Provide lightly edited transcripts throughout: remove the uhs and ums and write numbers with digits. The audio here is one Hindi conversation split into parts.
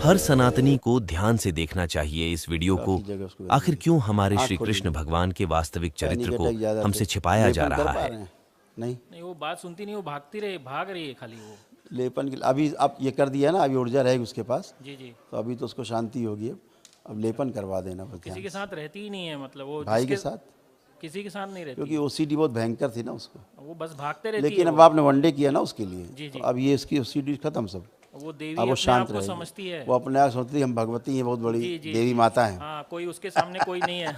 हर सनातनी को ध्यान से देखना चाहिए इस वीडियो को। आखिर क्यों हमारे श्री कृष्ण भगवान के वास्तविक चरित्र को हमसे छिपाया जा रहा है? नहीं, वो बात सुनती नहीं, वो भाग रही है खाली वो। लेपन के अभी अब ये कर दिया ना, अभी ऊर्जा रहेगी उसके पास। जी जी। तो अभी तो उसको शांति होगी। अब लेपन करवा देना बस। किसी के साथ रहती ही नहीं है, मतलब वो भाई के साथ किसी के साथ नहीं रहती, क्योंकि ओसीडी बहुत भयंकर थी ना उसको। वो बस भागते रहती है। लेकिन अब आपने वनडे किया ना उसके लिए, जी जी। तो अब ये इसकी ओसीडी खत्म सब। वो देवी अब वो अपने शांत आप को रहेगी। समझती है। वो अपने आप सोचती है हम भगवती हैं, बहुत बड़ी जी जी देवी जी। माता है। हाँ, कोई उसके सामने कोई नहीं है।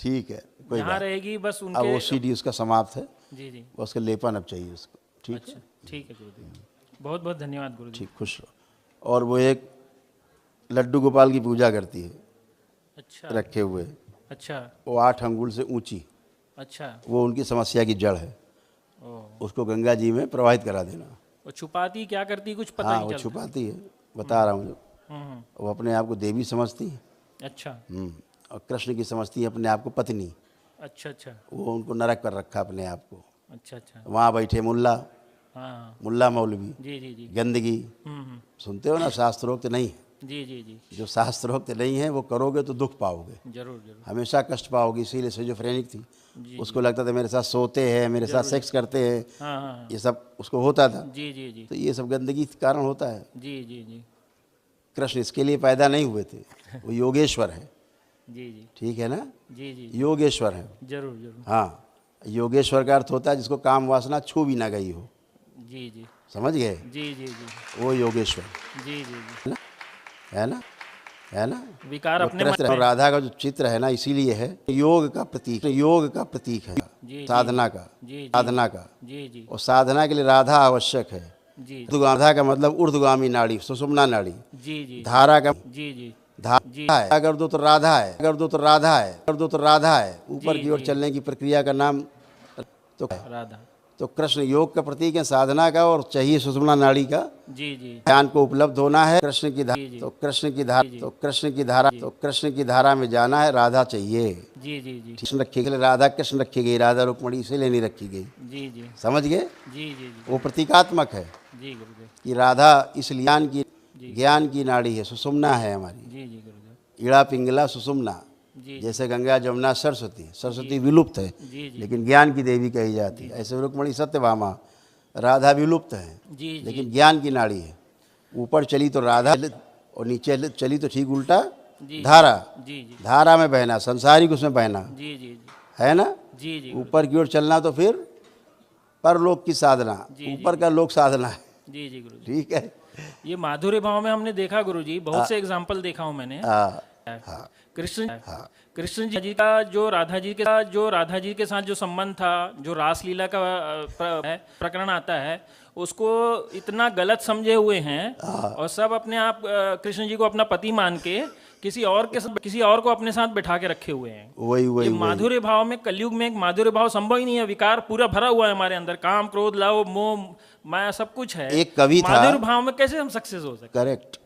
ठीक है, कोई यहाँ बात। रहेगी बस अब उनके। ओसीडी उसका समाप्त है। जी जी। उसका लेपन अब चाहिए उसको। ठीक अच्छा, है, ठीक है गुरुजी, बहुत बहुत धन्यवाद गुरुजी। ठीक, खुश रहो। और वो एक लड्डू गोपाल की पूजा करती है अच्छा रखे हुए। अच्छा वो 8 अंगुल से ऊंची, अच्छा। वो उनकी समस्या की जड़ है। ओह, उसको गंगा जी में प्रवाहित करा देना। वो छुपाती क्या करती कुछ पता हाँ, नहीं वो चलता। छुपाती है, बता रहा हूँ जो। हम्म, वो अपने आप को देवी समझती है। अच्छा और कृष्ण की समझती है अपने आप को पत्नी। अच्छा अच्छा वो उनको नरक पर रखा अपने आप को। अच्छा अच्छा। वहाँ बैठे मुल्ला, हाँ मुल्ला मौलवी, जी जी जी। गंदगी। हम्म, सुनते हो ना, शास्त्रोक्त नहीं है। जी जी जी, जो शास्त्रोक्त नहीं है वो करोगे तो दुख पाओगे, जरूर जरूर। हमेशा कष्ट पाओगे। इसीलिए सिजोफ्रेनिक थी, जी उसको लगता था मेरे साथ सोते हैं, मेरे साथ सेक्स करते हैं, हाँ हाँ हाँ, ये सब उसको होता था। जी जी जी तो ये सब गंदगी के कारण होता है। जी जी जी कृष्ण इसके लिए पैदा नहीं हुए थे, वो योगेश्वर है। जी जी ठीक है ना, जी जी, योगेश्वर है। जरूर जरूर। हाँ, योगेश्वर का अर्थ होता है जिसको काम वासना छू भी ना गई हो। जी जी समझ गए, जी जी जी वो योगेश्वर जी जी जी। है ना, है ना। विकार वो अपने कृष्ण और राधा का जो चित्र है ना, इसीलिए है योग का प्रतीक, योग का प्रतीक है, जी साधना का, जी साधना का। जी जी और साधना के लिए राधा आवश्यक है। जी राधा का मतलब ऊर्ध्वगामी नाड़ी, सुषुम्ना नाड़ी। जी जी धारा का जी जी धारा है, अगर दो तो राधा है, अगर दो तो राधा है, अगर दो तो राधा है। ऊपर जी, की ओर जी। चलने की प्रक्रिया का नाम तो राधा। तो कृष्ण योग का प्रतीक है, साधना का, और चाहिए सुषुम्ना नाड़ी का। जी जी ज्ञान को उपलब्ध होना है कृष्ण की धारा, जी, जी। तो कृष्ण की धारा, जी, जी। तो कृष्ण की धारा, तो कृष्ण की धारा में जाना है। राधा चाहिए, जी जी जी कृष्ण रखी गई, राधा कृष्ण रखी गई, राधा रुक्मणी इसीलिए नहीं रखी गई। जी जी समझ गए, जी जी जी वो प्रतीकात्मक है जी गुरुदेव। कि राधा इस ज्ञान की नाड़ी है, सुषुम्ना है हमारी। जी जी गुरुदेव। ईड़ा पिंगला सुषुम्ना, जी जैसे गंगा जमुना सरस्वती विलुप्त है, जी जी लेकिन ज्ञान की देवी कही जाती है। ऐसे रुक्मणी सत्यभामा, राधा विलुप्त है जी जी लेकिन ज्ञान की नाड़ी है। ऊपर चली तो राधा और नीचे चली तो ठीक उल्टा जी धारा। जी जी धारा में बहना, संसारिक उसमें बहना, जी जी है ना। जी जी ऊपर की ओर चलना तो फिर परलोक की साधना, ऊपर का लोक साधना है। जी जी गुरुजी। ठीक है। ये माधुर्य भाव में हमने देखा गुरुजी, बहुत से एग्जाम्पल देखा हूँ मैंने। कृष्ण जी का जो राधा जी के साथ जो संबंध था, जो रासलीला का प्रकरण आता है, उसको इतना गलत समझे हुए हैं और सब अपने आप कृष्ण जी को अपना पति मान के किसी और को अपने साथ बैठा के रखे हुए हैं। वही माधुर्य भाव में, कलयुग में एक माधुर्य भाव संभव ही नहीं है। विकार पूरा भरा हुआ है हमारे अंदर, काम क्रोध लाभ मोह माया सब कुछ है। एक कवि था, माधुर्य भाव में कैसे हम सक्सेस हो सकते? करेक्ट।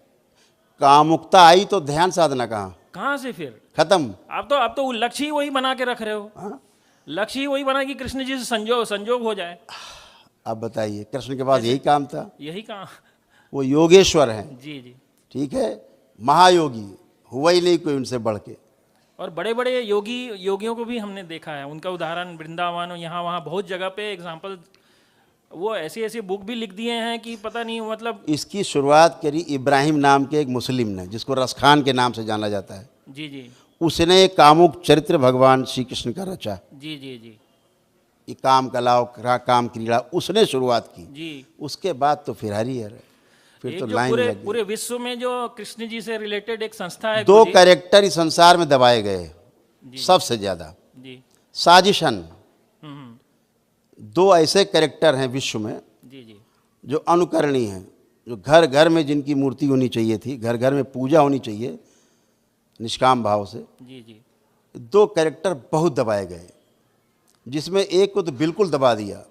कामुकता आई तो ध्यान साधना कहाँ से फिर खत्म। आप तो लक्ष्य ही वही बना के रख रहे हो। लक्ष्य ही वही बना कि कृष्ण जी से संजोग हो जाए। अब बताइए, कृष्ण के पास यही काम था, यही काम। वो योगेश्वर हैं। जी जी। ठीक है, महायोगी, हुआ ही नहीं कोई उनसे बढ़ के। और बड़े बड़े योगियों को भी हमने देखा है, उनका उदाहरण वृंदावन यहाँ वहाँ बहुत जगह पे एग्जाम्पल, वो ऐसी बुक भी लिख दिए हैं कि पता नहीं, मतलब। इसकी शुरुआत करी इब्राहिम नाम के एक मुस्लिम ने, जिसको रसखान के नाम से जाना जाता है। जी जी। उसने एक कामुक चरित्र भगवान श्री कृष्ण का रचा। जी जी जी ये काम कलाओ काम क्रीड़ा उसने शुरुआत की जी। उसके बाद तो फिर हरिहर, फिर एक तो जो लाइन लग गई। पूरे विश्व में जो कृष्ण जी से रिलेटेड एक संस्था है, दो कैरेक्टर इस संसार में दबाए गए सबसे ज्यादा, जी। साजिशन। हम्म। दो ऐसे कैरेक्टर हैं विश्व में जी जी जो अनुकरणीय हैं, जो घर घर में जिनकी मूर्ति होनी चाहिए थी, घर घर में पूजा होनी चाहिए निष्काम भाव से। जी जी। दो कैरेक्टर बहुत दबाए गए, जिसमें एक को तो बिल्कुल दबा दिया,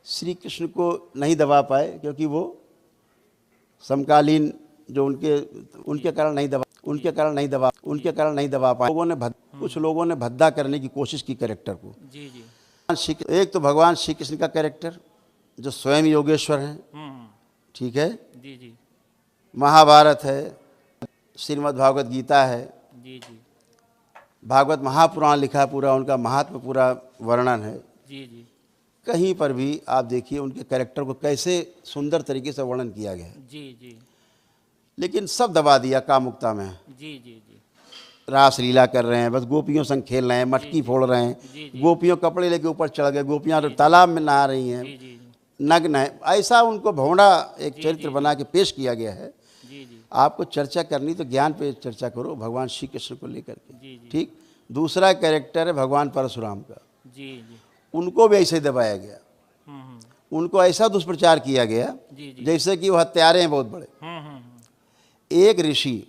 श्री कृष्ण को नहीं दबा पाए क्योंकि वो समकालीन जो उनके कारण नहीं दबा पाए। कुछ लोगों ने भद्दा करने की कोशिश की कैरेक्टर को। जी जी। एक तो भगवान श्री कृष्ण का कैरेक्टर जो स्वयं योगेश्वर हैं, ठीक है, जी जी महाभारत है, श्रीमद् भागवत गीता है, जी जी भागवत महापुराण लिखा है पूरा, उनका महात्म पूरा वर्णन है। जी जी कहीं पर भी आप देखिए उनके कैरेक्टर को कैसे सुंदर तरीके से वर्णन किया गया है। जी जी लेकिन सब दबा दिया कामुकता में। जी जी जी रास लीला कर रहे हैं, बस गोपियों संग खेल रहे हैं, मटकी फोड़ रहे हैं, जी, जी। गोपियों कपड़े लेके ऊपर चढ़ गए, गोपियां तालाब में नहा रही हैं, जी जी नग्न है। ऐसा उनको भौंडा एक चरित्र बना के पेश किया गया है। जी जी आपको चर्चा करनी तो ज्ञान पे चर्चा करो, भगवान श्री कृष्ण को लेकर के, जी जी ठीक। दूसरा कैरेक्टर है भगवान परशुराम का, जी जी उनको भी ऐसे दबाया गया, उनको ऐसा दुष्प्रचार किया गया जी जी जैसे कि वो हत्यारे हैं बहुत बड़े। हम्म। एक ऋषि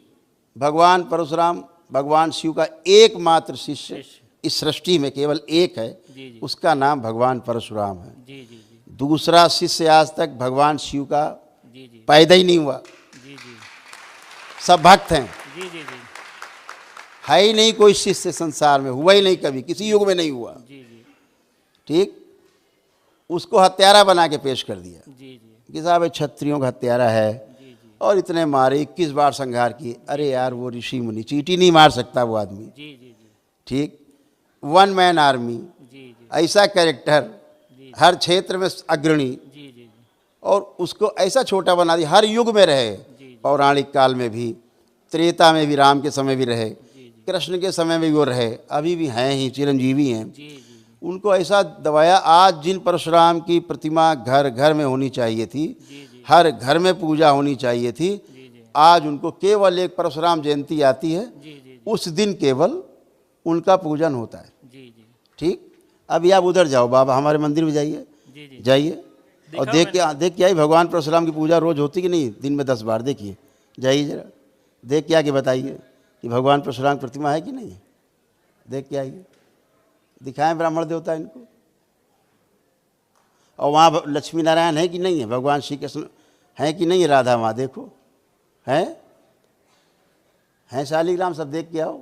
भगवान परशुराम, भगवान शिव का एकमात्र शिष्य शिष्य। इस सृष्टि में केवल एक है, जी जी उसका नाम भगवान परशुराम है। जी जी जी दूसरा शिष्य आज तक भगवान शिव का जी जी पैदा ही नहीं हुआ, जी जी सब भक्त हैं। जी जी जी है ही नहीं कोई शिष्य संसार में, हुआ ही नहीं कभी, किसी युग में नहीं हुआ, जी जी ठीक। उसको हत्यारा बना के पेश कर दिया जी जी कि साहब ये क्षत्रियों का हत्यारा है, जी जी और इतने मारे, 21 बार संहार किए। अरे यार वो ऋषि मुनि, चींटी नहीं मार सकता वो आदमी, जी जी जी ठीक। वन मैन आर्मी, जी जी ऐसा कैरेक्टर, जी हर क्षेत्र में अग्रणी, जी जी जी और उसको ऐसा छोटा बना दिया। हर युग में रहे, पौराणिक काल में भी, त्रेता में भी, राम के समय भी रहे, कृष्ण के समय में भी वो रहे, अभी भी हैं ही, चिरंजीवी हैं। जी जी उनको ऐसा दबाया। आज जिन परशुराम की प्रतिमा घर घर में होनी चाहिए थी, हर घर में पूजा होनी चाहिए थी, आज उनको केवल एक परशुराम जयंती आती है, जी जी उस दिन केवल उनका पूजन होता है, जी जी ठीक। अभी आप उधर जाओ, बाबा हमारे मंदिर में जाइए, जी जी जाइए और देख के आइए भगवान परशुराम की पूजा रोज होती कि नहीं, दिन में 10 बार देखिए, जाइए जरा देख के आके बताइए कि भगवान परशुराम की प्रतिमा है कि नहीं है। देख के आइए, दिखाएं ब्राह्मण देवता इनको। और वहाँ लक्ष्मी नारायण है कि नहीं है, भगवान श्री कृष्ण हैं कि नहीं है, राधा वहाँ देखो हैं शालिग्राम, सब देख के आओ।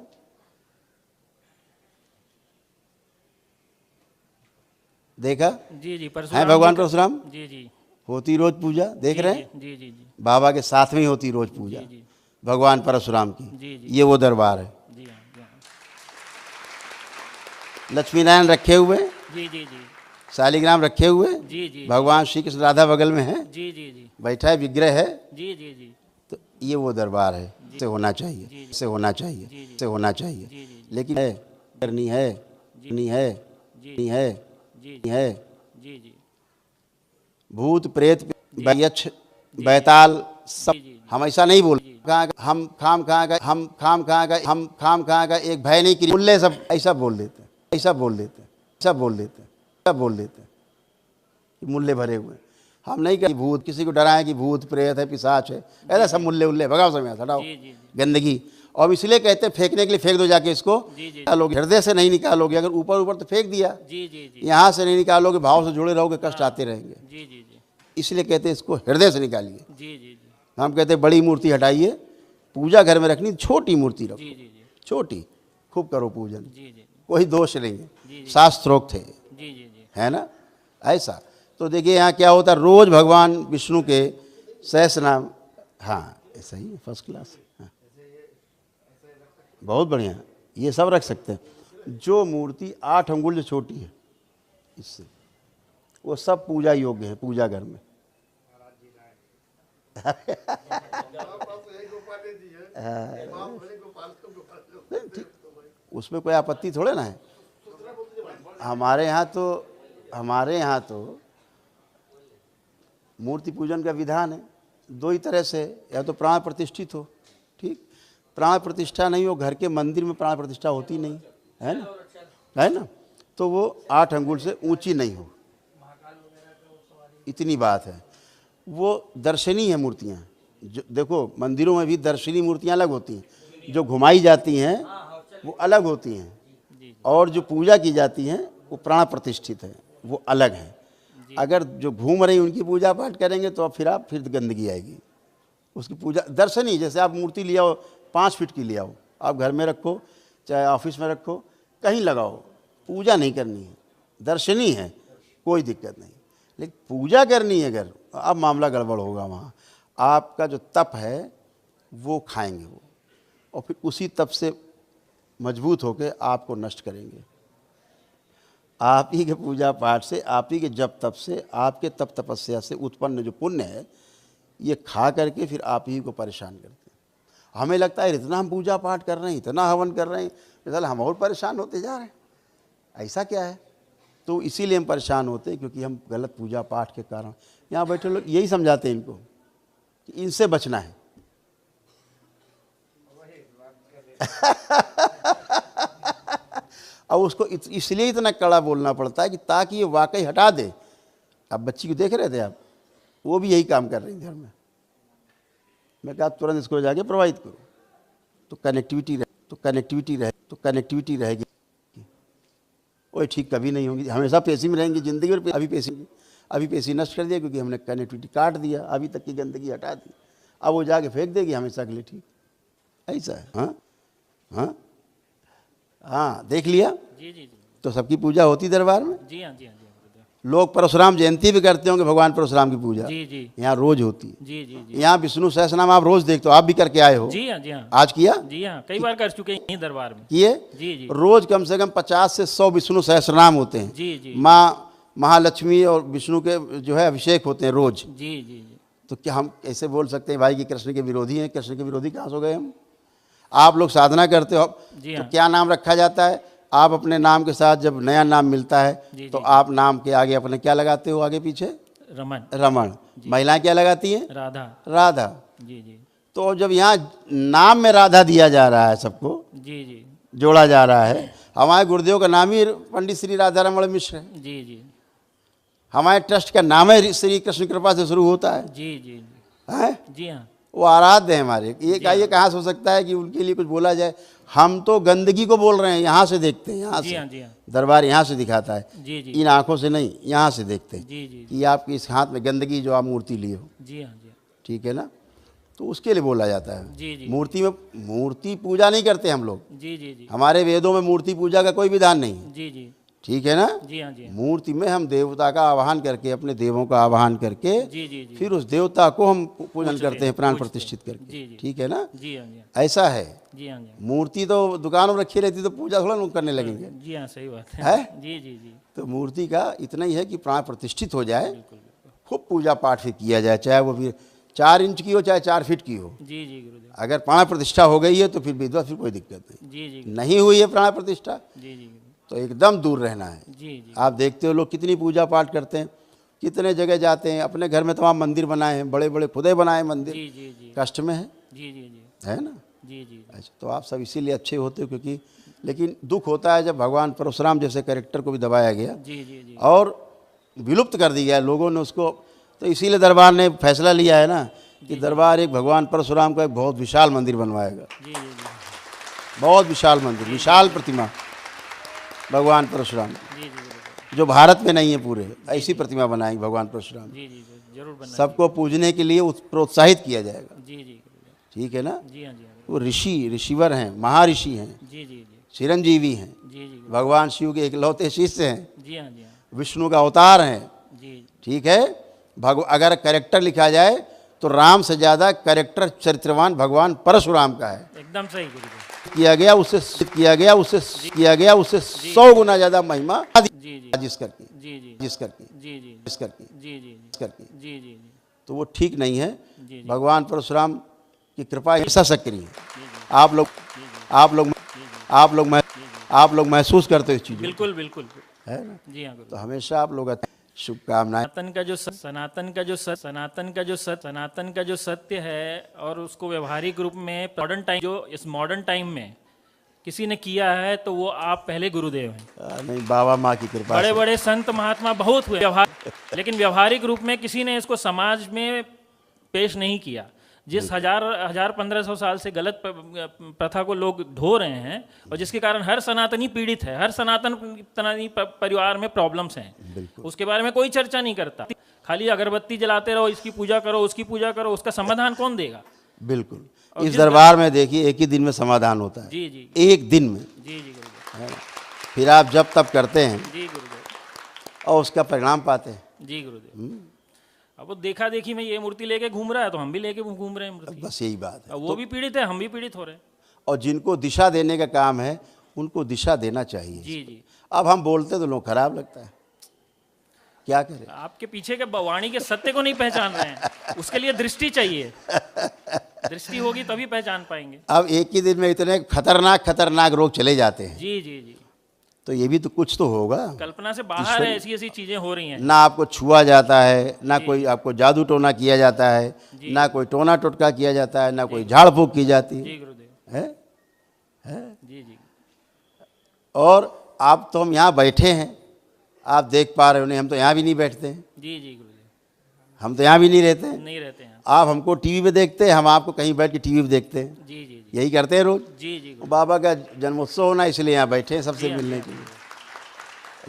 देखा जी जी है भगवान परशुराम, जी जी होती रोज पूजा, देख रहे हैं, जी जी जी बाबा के साथ में ही होती रोज पूजा जी भगवान परशुराम जी की। जी ये वो दरबार है, जी हाँ जी हाँ लक्ष्मी नारायण रखे हुए, जी जी जी शालिग्राम रखे हुए, जी जी भगवान श्री कृष्ण राधा बगल में है, जी जी जी बैठा है, विग्रह है। जी जी जी तो ये वो दरबार है, से होना चाहिए, से होना चाहिए, से होना चाहिए। जी जी लेकिन है, करनी है, नहीं है, नहीं है, जी नहीं है। जी जी भूत प्रेत यक्ष बैताल सब, हम ऐसा नहीं बोल, हम खाम कहाँ का, हम खाम कहाँ का, हम खाम कहाँ का एक भय नहीं, मुल्ले सब ऐसा बोल देते हैं, ऐसा बोल देते हैं, ऐसा बोल देते हैं, ऐसा बोल देते हैं कि मुल्ले भरे हुए हैं। हम नहीं कहते भूत, किसी को डराएं कि भूत प्रेत है, पिशाच है, ऐसा सब मुल्ले उल्ले भगाओ, समय हटाओ गंदगी। और इसलिए कहते हैं फेंकने के लिए फेंक दो जाके इसको, निकालोगे हृदय से नहीं निकालोगे, अगर ऊपर ऊपर तो फेंक दिया, जी जी जी यहाँ से नहीं निकालोगे, भाव से जुड़े रहोगे, कष्ट आते रहेंगे। जी जी जी इसलिए कहते हैं इसको हृदय से निकालिए। जी जी जी हम कहते हैं बड़ी मूर्ति हटाइए, पूजा घर में रखनी, छोटी मूर्ति रखो, जी जी जी छोटी, खूब करो पूजन, जी जी कोई दोष नहीं है, शास्त्रोक्त है, जी जी जी है ना ऐसा। तो देखिए यहाँ क्या होता है, रोज भगवान विष्णु के सहस्र नाम, हाँ ऐसा ही फर्स्ट क्लास, हाँ बहुत बढ़िया, ये सब रख सकते हैं। जो मूर्ति 8 अंगुल जो छोटी है इससे, वो सब पूजा योग्य है, पूजा घर में। उसमें कोई आपत्ति थोड़े ना है। हमारे यहाँ तो मूर्ति पूजन का विधान है 2 ही तरह से, या तो प्राण प्रतिष्ठित हो, ठीक, प्राण प्रतिष्ठा नहीं हो, घर के मंदिर में प्राण प्रतिष्ठा होती नहीं है ना, तो वो 8 अंगुल से ऊंची नहीं हो, इतनी बात है। वो दर्शनीय है मूर्तियाँ, जो देखो मंदिरों में भी दर्शनीय मूर्तियाँ अलग होती हैं, जो घुमाई जाती हैं वो अलग होती हैं, और जो पूजा की जाती हैं वो प्राण प्रतिष्ठित है, वो अलग है। अगर जो घूम रही उनकी पूजा पाठ करेंगे तो फिर गंदगी आएगी। उसकी पूजा दर्शनीय, जैसे आप मूर्ति ले आओ 5 फीट की ले आओ, आप घर में रखो, चाहे ऑफिस में रखो, कहीं लगाओ, पूजा नहीं करनी है, दर्शनीय है, कोई दिक्कत नहीं। लेकिन पूजा करनी है अगर, अब मामला गड़बड़ होगा। वहाँ आपका जो तप है वो खाएंगे वो, और फिर उसी तप से मजबूत होकर आपको नष्ट करेंगे। आप ही के पूजा पाठ से, आप ही के जप तप से, आपके तप तपस्या से उत्पन्न जो पुण्य है ये खा करके फिर आप ही को परेशान करते हैं। हमें लगता है इतना हम पूजा पाठ कर रहे हैं, इतना हवन कर रहे हैं, मिसाल हम और परेशान होते जा रहे हैं। ऐसा क्या है? तो इसीलिए हम परेशान होते हैं क्योंकि हम गलत पूजा पाठ के कारण। यहाँ बैठे लोग यही समझाते हैं इनको कि इनसे बचना है। अब उसको इसलिए इतना कड़ा बोलना पड़ता है कि ताकि ये वाकई हटा दे। अब बच्ची को देख रहे थे आप, वो भी यही काम कर रही घर में। मैं कहा तुरंत इसको जाके प्रवाहित करो तो कनेक्टिविटी रहेगी। ओए ठीक कभी नहीं होगी, हमेशा पेशी में रहेंगे जिंदगी भर। अभी पेशी नष्ट कर दिया क्योंकि हमने कनेक्टिविटी काट दिया, अभी तक की गंदगी हटा दी। अब वो जाके फेंक देगी हमेशा के लिए। ठीक ऐसा है। हाँ हाँ हाँ, देख लिया। जी जी जी। तो सबकी पूजा होती दरबार में। जी हाँ जी हाँ जी। लोग परशुराम जयंती भी करते होंगे, भगवान परशुराम की पूजा। जी जी। यहाँ रोज होती। जी जी जी। यहाँ विष्णु सहस्रनाम आप रोज देखते हो, आप भी करके आए हो। जी हाँ जी हाँ। आज किया? जी हाँ, कई बार कर चुके हैं यहीं दरबार में। किए? जी जी। रोज कम से कम 50 से 100 विष्णु सहस्रनाम होते हैं। जी जी। माँ महालक्ष्मी और विष्णु के जो है अभिषेक होते हैं रोज। जी जी जी। तो क्या हम ऐसे बोल सकते हैं भाई कि कृष्ण के विरोधी हैं? कृष्ण के विरोधी कहाँ से हो गए हम? आप लोग साधना करते हो तो क्या नाम रखा जाता है? आप अपने नाम के साथ जब नया नाम मिलता है तो आप नाम के आगे अपने क्या लगाते हो? आगे पीछे रमण। महिलाएं क्या लगाती हैं? राधा। जी जी। तो जब यहाँ नाम में राधा दिया जा रहा है, सबको जी जी जोड़ा जा रहा है। हमारे गुरुदेव का नाम ही पंडित श्री राधा रमण मिश्र है। जी जी। हमारे ट्रस्ट का नाम है श्री कृष्ण कृपा से शुरू होता है। जी जी है। जी हाँ। वो आराध्य है हमारे। ये कहाँ से हो सकता है कि उनके लिए कुछ बोला जाए? हम तो गंदगी को बोल रहे हैं, यहाँ से देखते हैं, यहाँ से। जी हाँ। दरबार यहाँ से दिखाता है। जी जी। इन आंखों से नहीं, यहाँ से देखते हैं। जी जी। कि आपकी इस हाथ में गंदगी जो आप मूर्ति लिए हो। जी हाँ जी। ठीक है ना? तो उसके लिए बोला जाता है। जी जी। मूर्ति पूजा नहीं करते हम लोग। जी जी जी। हमारे वेदों में मूर्ति पूजा का कोई विधान नहीं है। जी जी। ठीक है ना? जी हाँ जी। मूर्ति में हम देवता का आवाहन करके, अपने देवों का आवाहन करके, जी जी जी, फिर उस देवता को हम पूजन करते हैं, प्राण प्रतिष्ठित करके। जी जी। ठीक है ना? जी हाँ जी। ऐसा है। जी हाँ जी। मूर्ति तो दुकानों में रखी रहती तो पूजा थोड़ा लोग करने लगेंगे। जी हाँ, सही बात है। जी जी जी। तो मूर्ति का इतना ही है कि प्राण प्रतिष्ठित हो जाए, खूब पूजा पाठ फिर किया जाए, चाहे वो फिर 4 इंच की हो चाहे 4 फीट की हो। जी जी गुरुदेव। अगर प्राण प्रतिष्ठा हो गई है तो फिर विधवा, फिर कोई दिक्कत नहीं। जी जी। नहीं हुई है प्राण प्रतिष्ठा जी जी तो एकदम दूर रहना है। जी जी। आप देखते हो लोग कितनी पूजा पाठ करते हैं, कितने जगह जाते हैं। अपने घर में तमाम मंदिर बनाए हैं, बड़े बड़े खुदे बनाए मंदिर। जी जी जी। कष्ट में है। जी जी जी। है ना? जी जी। अच्छा, तो आप सब इसीलिए अच्छे होते हो क्योंकि, लेकिन दुख होता है जब भगवान परशुराम जैसे कैरेक्टर को भी दबाया गया। जी जी जी। और विलुप्त कर दिया लोगों ने उसको। तो इसीलिए दरबार ने फैसला लिया है ना कि दरबार एक भगवान परशुराम का एक बहुत विशाल मंदिर बनवाएगा। जी जी जी। बहुत विशाल मंदिर, विशाल प्रतिमा भगवान परशुराम, जी जी। जो भारत में नहीं है पूरे, ऐसी प्रतिमा बनाएंगे भगवान परशुराम। जी जी जरूर बनना। सबको पूजने के लिए प्रोत्साहित किया जाएगा। जी जी। ठीक है ना? जी हाँ जी। वो ऋषिवर हैं, महाऋषि हैं, जी जी जी। चिरंजीवी हैं, जी जी। भगवान शिव के इकलौते शिष्य हैं, जी हाँ जी। विष्णु का अवतार हैं। जी। ठीक है? अगर कैरेक्टर लिखा जाए तो राम से ज़्यादा कैरेक्टर चरित्रवान भगवान परशुराम का है। एकदम सही गुरुदेव। किया गया उससे 100 गुना ज़्यादा महिमा जी जी। जिस करके जी जी। जिस करके जी जी। जिस करके जी जी। जिस करके जी जी। तो वो ठीक नहीं है। जी जी। भगवान परशुराम की कृपा हमेशा सक्रिय है। आप लोग महसूस करते हो इस चीज़ बिल्कुल बिल्कुल। है ना? जी हाँ गुरुदेव। तो हमेशा आप लोग शुभकामनाएं। सनातन का जो सत्य है और उसको व्यवहारिक रूप में मॉडर्न टाइम में किसी ने किया है तो वो आप पहले गुरुदेव हैं। नहीं, बाबा माँ की कृपा बड़े से। बड़े संत महात्मा बहुत हुए लेकिन व्यवहारिक रूप में किसी ने इसको समाज में पेश नहीं किया। जिस 1500 साल से गलत प्रथा को लोग ढो रहे हैं और जिसके कारण हर सनातनी पीड़ित है, हर सनातनी परिवार में प्रॉब्लम्स हैं, उसके बारे में कोई चर्चा नहीं करता। खाली अगरबत्ती जलाते रहो, इसकी पूजा करो, उसकी पूजा करो, उसका समाधान कौन देगा? बिल्कुल। इस दरबार में देखिए एक ही दिन में समाधान होता है। जी जी। एक दिन में। जी जी गुरुदेव। फिर आप जब तब करते हैं जी गुरुदेव। और उसका परिणाम पाते हैं। जी गुरुदेव। अब वो देखा देखी में ये मूर्ति लेके घूम रहा है तो हम भी लेके घूम रहे हैं मूर्ति। बस यही बात है। अब वो भी पीड़ित है, हम भी पीड़ित हो रहे हैं। और जिनको दिशा देने का काम है उनको दिशा देना चाहिए। जी जी। अब हम बोलते तो लोग खराब लगता है, क्या करें। आपके पीछे के वाणी के सत्य को नहीं पहचान रहे हैं, उसके लिए दृष्टि चाहिए। दृष्टि होगी तभी पहचान पाएंगे। अब एक ही दिन में इतने खतरनाक रोग चले जाते हैं, जी जी जी। तो ये भी तो कुछ तो होगा। कल्पना से बाहर है, ऐसी ऐसी चीजें हो रही हैं। ना आपको छुआ जाता है, ना कोई आपको जादू टोना किया जाता है, ना कोई टोना टोटका किया जाता है, ना कोई झाड़ फूक की जाती जी गुरुदेव। है। जी जी। और आप तो हम यहाँ बैठे हैं, आप देख पा रहे हो नहीं, हम तो यहाँ भी नहीं बैठते हैं, जी जी गुरुदेव। हम तो यहाँ भी नहीं रहते हैं। नहीं रहते हैं। आप हमको टीवी पे देखते हैं, हम आपको कहीं बैठ के टीवी पे देखते हैं। जी जी जी। यही करते हैं रोज। जी जी गुरुदेव। बाबा का जन्मोत्सव होना, इसलिए यहाँ बैठे हैं सबसे मिलने के लिए।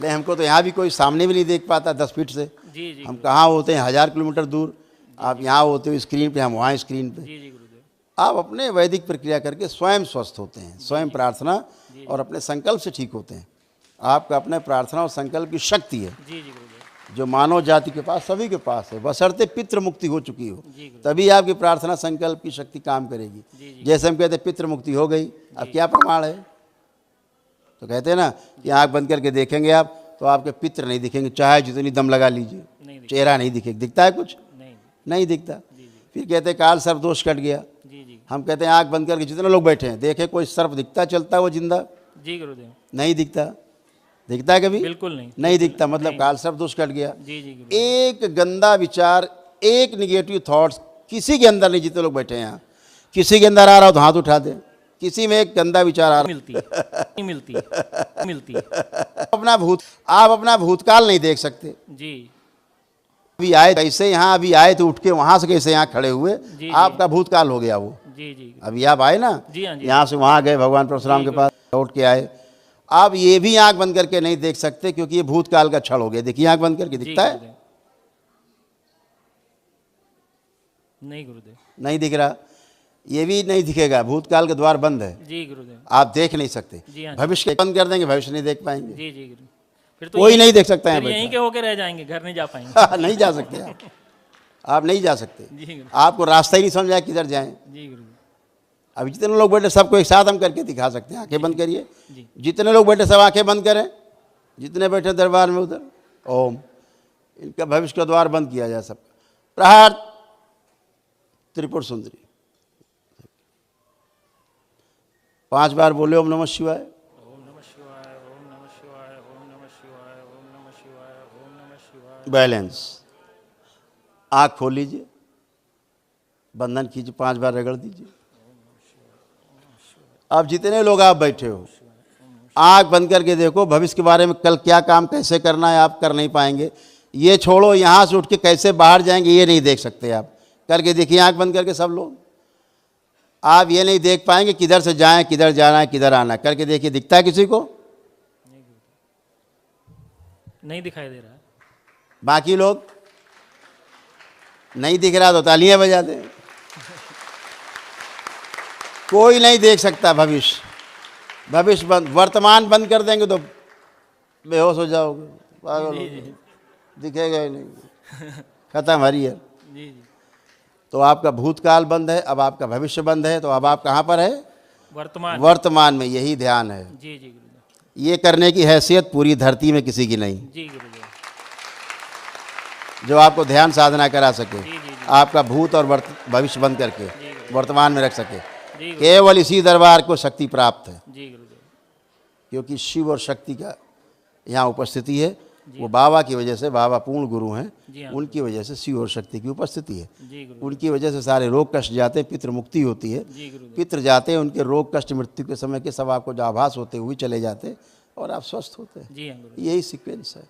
नहीं, हमको तो यहाँ भी कोई सामने भी नहीं देख पाता 10 फीट से। जी जी। हम कहाँ होते हैं 1000 किलोमीटर दूर, आप यहाँ होते हो स्क्रीन पे, हम वहाँ स्क्रीन पे। जी जी गुरुदेव। आप अपने वैदिक प्रक्रिया करके स्वयं स्वस्थ होते हैं, स्वयं प्रार्थना और अपने संकल्प से ठीक होते हैं। आपका अपने प्रार्थना और संकल्प की शक्ति है जी जी गुरुदेव। जो मानव जाति के पास, सभी के पास है, बशर्ते पितृ मुक्ति हो चुकी हो, जी गुरुदेव। तभी आपकी प्रार्थना संकल्प की शक्ति काम करेगी। जी जी। जैसे हम कहते हैं पितृ मुक्ति हो गई, अब क्या प्रमाण है? तो कहते हैं ना कि आँख बंद करके देखेंगे आप तो आपके पितृ नहीं दिखेंगे, चाहे जितनी दम लगा लीजिए, नहीं दिखता। चेहरा नहीं दिखेगा। दिखता है कुछ? नहीं। नहीं दिखता। जी जी। फिर कहते हैं काल सर्प दोष कट गया। जी जी। हम कहते हैं आँख बंद करके जितने लोग बैठे हैं देखे कोई सर्प दिखता चलता वो जिंदा? जी गुरुदेव। नहीं दिखता। दिखता है कभी? बिल्कुल नहीं। नहीं दिखता, मतलब काल सर्प दोष कट गया। जी जी गुरुदेव। एक गंदा विचार, एक निगेटिव थॉट्स किसी के अंदर नहीं, जितने लोग बैठे हैं यहाँ, किसी के अंदर आ रहा हो तो हाथ उठा दे, किसी में एक गंदा विचार आ रहा मिलती है, नहीं मिलती है, मिलती है। आप अपना भूतकाल नहीं देख सकते। जी अभी आए कैसे यहाँ, अभी आए तो उठ के वहां से कैसे यहाँ खड़े हुए, जी। आपका भूतकाल हो गया वो। जी जी। अभी आप आए ना, जी हाँ जी। यहाँ से वहां गए भगवान परशुराम के पास, लौट के आए। आप ये भी आंख बंद करके नहीं देख सकते क्योंकि ये भूतकाल का क्षण हो गया। देखिए आंख बंद करके, दिखता है? गुरुदेव। नहीं गुरुदेव। नहीं दिख रहा, ये भी नहीं दिखेगा, भूतकाल के द्वार बंद है, जी गुरुदेव। आप देख नहीं सकते। जी हाँ। भविष्य बंद कर देंगे, भविष्य नहीं देख पाएंगे, जी जी गुरुदेव। फिर तो कोई नहीं देख सकता है फिर यहीं बैठा। के होके रह जाएंगे, घर नहीं जा पाएंगे। नहीं जा सकते आप नहीं जा सकते। जी गुरुदेव। आपको रास्ता ही नहीं समझ आया किधर जाएं। जी गुरुदेव। अभी जितने लोग बैठे सबको एक साथ हम करके दिखा सकते हैं। आंखें बंद करिए, जी। जितने लोग बैठे सब आंखें बंद करें, जितने बैठे दरबार में उधर। ओम, इनका भविष्य का द्वार बंद किया जाए सबका। प्रहार त्रिपुर सुंदरी 5 बार बोले ओम नमः शिवाय। ओम नमः शिवाय, ओम नमः शिवाय, ओम नमः शिवाय, ओम नमः शिवाय, ओम नमः शिवाय। बैलेंस। आँख खोल लीजिए, बंधन कीजिए, 5 बार रगड़ दीजिए। अब जितने लोग आप बैठे हो, आँख बंद करके देखो भविष्य के बारे में, कल क्या काम कैसे करना है आप कर नहीं पाएंगे। ये छोड़ो, यहाँ से उठ के कैसे बाहर जाएंगे ये नहीं देख सकते आप। करके देखिए आँख बंद करके सब लोग, आप ये नहीं देख पाएंगे किधर से जाएं, किधर जाना है, किधर आना है। करके देखिए, दिखता है किसी को? नहीं दिखाई दे रहा है। बाकी लोग नहीं दिख रहा तो तालियां बजा दें। कोई नहीं देख सकता भविष्य। भविष्य बंद, वर्तमान बंद कर देंगे तो बेहोश हो जाओगे, पागल हो, दिखेगा ही नहीं, खत्म हरियर। जी जी। तो आपका भूतकाल बंद है, अब आपका भविष्य बंद है, तो अब आप कहाँ पर है? वर्तमान। वर्तमान में। यही ध्यान है। जी जी गुरुदेव। ये करने की हैसियत पूरी धरती में किसी की नहीं, जी गुरुदेव। जो आपको ध्यान साधना करा सके, जी जी। आपका भूत और भविष्य बंद करके वर्तमान में रख सके। जी केवल इसी दरबार को शक्ति प्राप्त है, जी गुरुदेव। क्योंकि शिव और शक्ति का यहाँ उपस्थिति है। वो बाबा की वजह से, बाबा पूर्ण गुरु हैं, जी हाँ। उनकी वजह से शिव और शक्ति की उपस्थिति है। जी गुरुदेव। उनकी वजह से सारे रोग कष्ट जाते, पितृ मुक्ति होती है। जी गुरुदेव। पितृ जाते हैं, उनके रोग कष्ट मृत्यु के समय के सब आपको जो आभास होते हुए चले जाते और आप स्वस्थ होते हैं। जी हाँ गुरुदेव। यही सीक्वेंस है।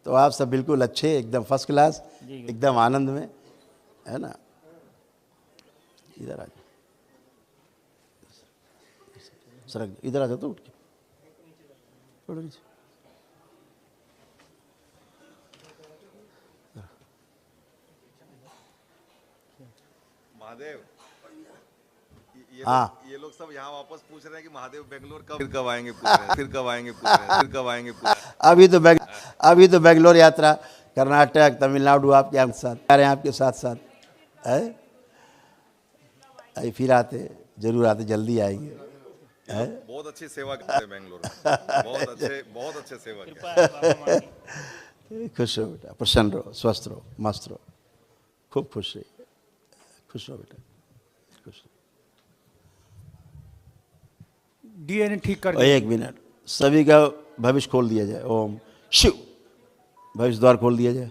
तो आप सब बिल्कुल अच्छे, एकदम फर्स्ट क्लास, एकदम आनंद में, है ना। इधर आ जाओ, सरक इधर आ जाओ तो उठ के थोड़ा नीचे। महादेव, हाँ, ये लोग सब यहाँ वापस पूछ रहे हैं कि महादेव बेंगलोर कब, फिर कब आएंगे, पूछ रहे हैं, फिर कब आएंगे, पूछ रहे हैं, फिर कब आएंगे, पूछ रहे हैं। अभी तो बेंगलोर यात्रा कर्नाटक, तमिलनाडु आपके हम साथ आ रहे हैं, आपके साथ साथ है। अभी फिर आते, जरूर आते, जल्दी आएंगे है। बहुत अच्छी सेवा करते हैं बेंगलोर में, बहुत अच्छे सेवा किया। कृपा है बाबा माँ की। खुश रहो बेटा, प्रसन्न रहो, स्वस्थ रहो, मस्त रहो, खूब खुश रहिए, खुश रहो बेटा, खुश रहो। डीएनए ठीक कर और एक मिनट, सभी का भविष्य खोल दिया जाए। ओम शिव, भविष्य द्वार खोल दिया जाए।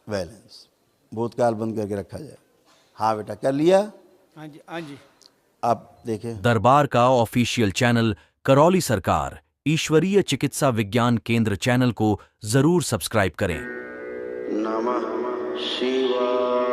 बैलेंस, भूतकाल बंद करके रखा जाए। हाँ बेटा, कर लिया। हाँ जी, हाँ जी। आप देखें, दरबार का ऑफिशियल चैनल करौली सरकार ईश्वरीय चिकित्सा विज्ञान केंद्र चैनल को जरूर सब्सक्राइब करें। नमः शिवाय।